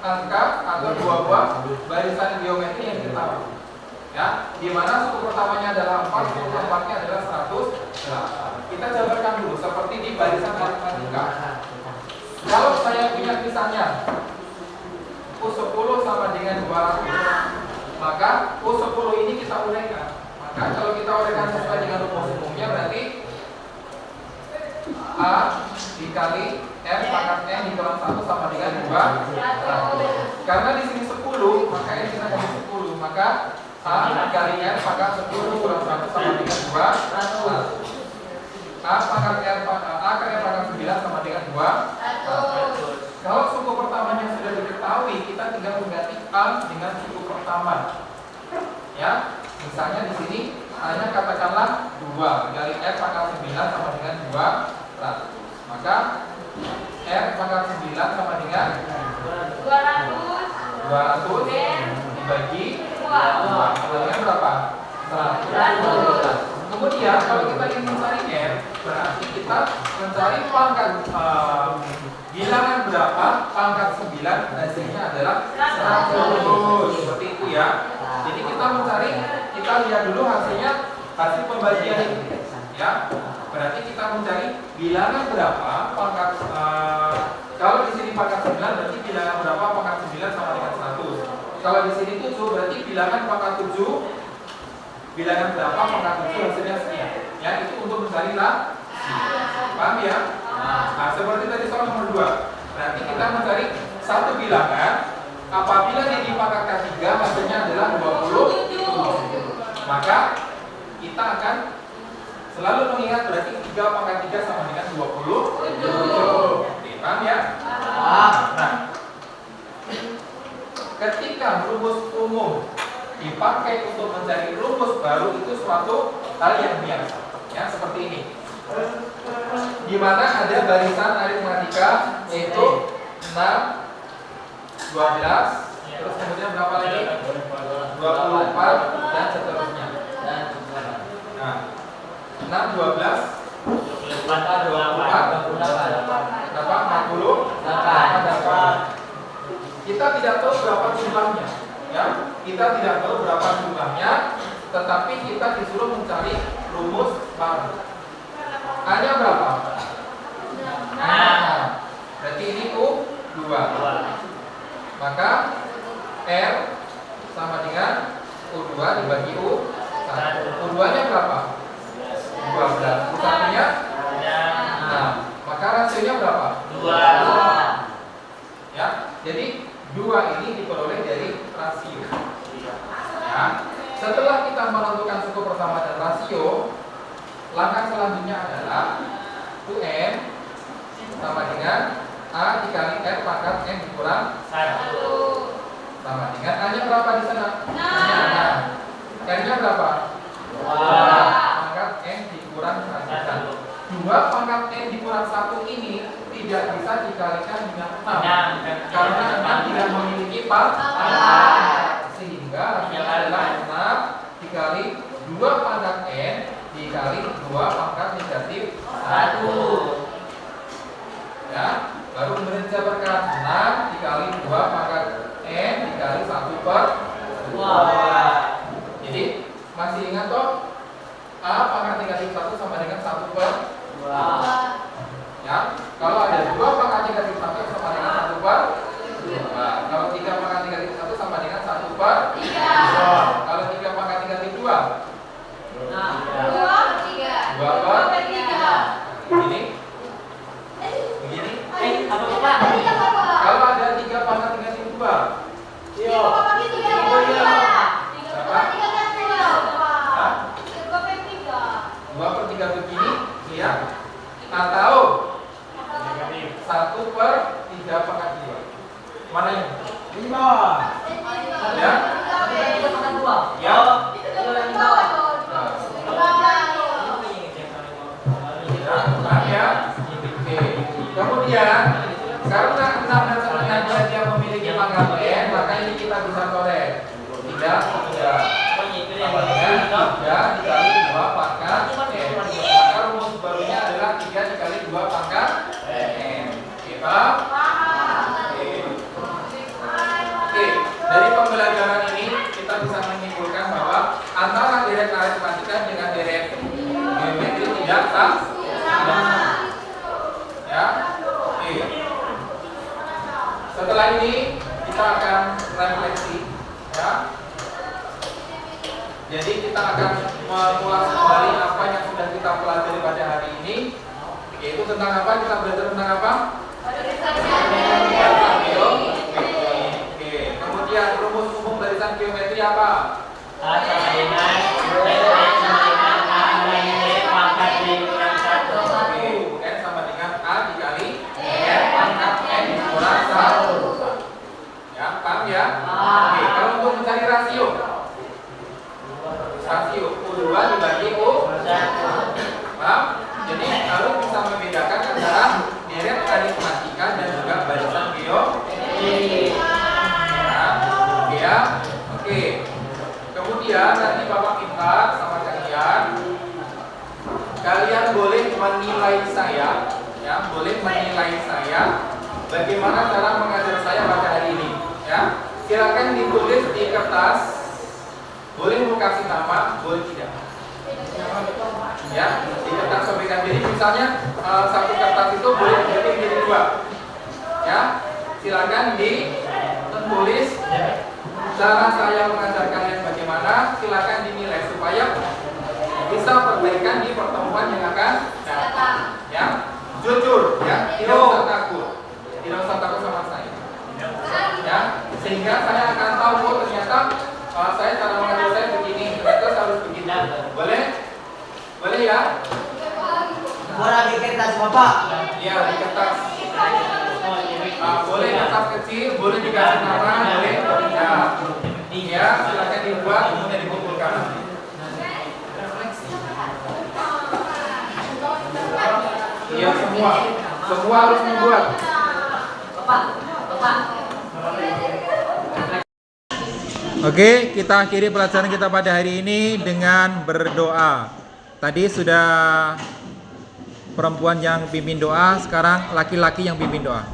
angka atau dua buah barisan geometri yang kita tahu. Ya, di mana suku pertamanya adalah 4, suku keempatnya adalah 108. Kita jabarkan dulu seperti di barisan matematika. Kalau saya punya kisahnya U10 sama dengan 200, maka U10 ini kita uraikan. Maka kalau kita uraikan sesuai dengan rumus umumnya berarti A dikali R pangkat N dikurang 1 sama dengan 200. Karena di sini 10, maka N kita kasih 10, maka A dikali R pangkat 10 kurang 1 sama dengan 200. A pangkat R pangkat 9 sama dengan 200. Kalau suku pertamanya sudah diketahui, kita tinggal mengganti A dengan suku pertama. Ya, misalnya di sini A-nya katakanlah 2 dikali R pangkat 9 sama dengan 200. Maka R pangkat 9 sama dengan 200 dibagi 2. Hasilnya berapa? 100. Kemudian kalau kita ingin mencari R, berarti kita mencari pangkat bilangan berapa? Pangkat 9 hasilnya adalah 100. Seperti itu ya. Jadi kita kita lihat dulu hasil pembagian ini. Ya, berarti kita mencari bilangan berapa pangkat kalau di sini pangkat 9 berarti bilangan berapa pangkat 9 sama dengan 100. Kalau di sini 7 berarti bilangan pangkat 7 bilangan berapa pangkat 7 hasilnya sekian. Ya, itu untuk mencari rasi. Paham ya? Nah, seperti tadi soal nomor 2. Berarti kita mencari satu bilangan apabila dia dipangkatkan 3 hasilnya adalah 20. Maka kita akan selalu mengingat berarti 3 pangkat 3 sama dengan 20. Paham ya? Nah, ketika rumus umum dipakai untuk mencari rumus baru itu suatu hal yang biasa. Ya, seperti ini. Di mana ada barisan aritmatika yaitu 6, 12, terus kemudian berapa lagi? 24 dan seterusnya. Nah, 6, 12, 24, 40, kita tidak tahu berapa jumlahnya, ya. Kita tidak tahu berapa jumlahnya, tetapi kita disuruh mencari rumus baru. A-nya berapa? Berarti ini U2. Maka R sama dengan U2 dibagi U1. U2-nya berapa? 12. U1-nya 6. Maka rasionya berapa? 2. Ya, jadi 2 ini diperoleh dari rasio. Ya. Setelah kita menentukan suku pertama dan rasio, langkah selanjutnya adalah UN sama dengan A dikali R pangkat N dikurang 1 sama dengan A-nya berapa di sana? 6. R-nya berapa? 2 pangkat N dikurang 1. 2 pangkat N dikurang 1 ini tidak bisa dikalikan dengan 6 karena 6 tidak memiliki pangkat, sehingga hasilnya adalah 6 dikali 2 pangkat N dikali 2 pangkat negatif 1. Ya, baru kemudian saya berkata 6 dikali 2 pangkat N dikali 1 per 2. Jadi masih ingat toh? A pangkat negatif 1 sama dengan 1 per 2. Ya, kalau ada 2 pangkat negatif 1 sama dengan 1 per 2. Kalau 3 pangkat negatif 1 sama dengan 1 per 3. Kalau 3 pangkat negatif 2 2 per 3. Begini. Begini. Kalau ada 3 pangkat negatif 2. Iya. 2 per 3 begini, lihat. Atau 1 per 3 pangkat 2. Mana yang? 5. Ya? Ya. Ya. Oke. Kemudian karena 6 dan setengahnya dia memiliki pangkat N, maka ini kita bisa coret. 3 sama dengan 3 dikali 2 pangkat N. Maka rumus barunya adalah 3 dikali 2 pangkat N. Kita Oke, dari pembelajaran ini kita bisa menyimpulkan bahwa antara derek aritmatika dengan derek geometri tidak sama. Ya. Oke. Setelah ini kita akan refleksi, ya. Jadi kita akan mengulas kembali apa yang sudah kita pelajari pada hari ini, yaitu tentang apa? Kita belajar tentang apa? Barisan geometri. Oke. Kemudian rumus umum barisan geometri apa? A sama dengan A pangkat dikurang 1. Oke. N sama dengan A dikali R pangkat N dikurang 1. Ya, paham ya? Oke. Kalau untuk mencari rasio U2 dibagi U1. Paham? Jadi harus bisa membedakan antara derek aritmatika dan juga barisan geometri. Ya. Oke. Kemudian nanti Bapak minta sama kalian boleh menilai saya, ya, boleh menilai saya bagaimana cara mengajar saya pada hari ini, ya. Silakan ditulis di kertas Boleh mau kasih nama, boleh tidak. Ya, di kertas sobekan. Jadi misalnya satu kertas itu boleh dibagi menjadi 2. Ya, silakan ditulis cara saya mengajar kalian bagaimana. Silakan dinilai supaya bisa perbaikan di pertemuan yang akan datang. Ya, jujur, ya, tidak usah takut, tidak usah takut sama saya. Ya, sehingga saya akan tahu oh, ternyata saya cara mengajar saya begini, ternyata saya harus begini. Boleh? Boleh ya? Boleh di kertas Bapak. Iya, di kertas. Boleh kertas kecil, boleh dikasih nama, boleh. Ya, silakan dibuat, kemudian dikumpulkan. Iya, semua harus membuat. Oke, kita akhiri pelajaran kita pada hari ini dengan berdoa. Tadi sudah perempuan yang pimpin doa, sekarang laki-laki yang pimpin doa.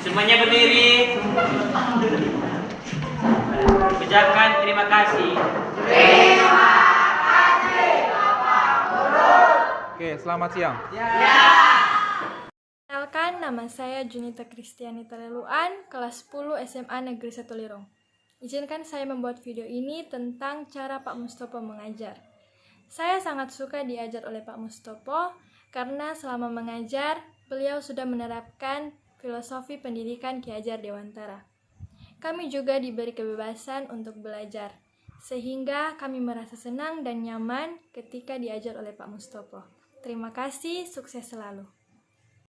Semuanya berdiri. Ucapkan terima kasih. Oke, selamat siang. Kenalkan, nama saya Junita Kristianita Leluan, kelas 10 SMA Negeri 1 Lirong. Izinkan saya membuat video ini tentang cara Pak Mustopo mengajar. Saya sangat suka diajar oleh Pak Mustopo karena selama mengajar, beliau sudah menerapkan filosofi pendidikan Ki Hajar Dewantara. Kami juga diberi kebebasan untuk belajar, sehingga kami merasa senang dan nyaman ketika diajar oleh Pak Mustopo. Terima kasih, sukses selalu.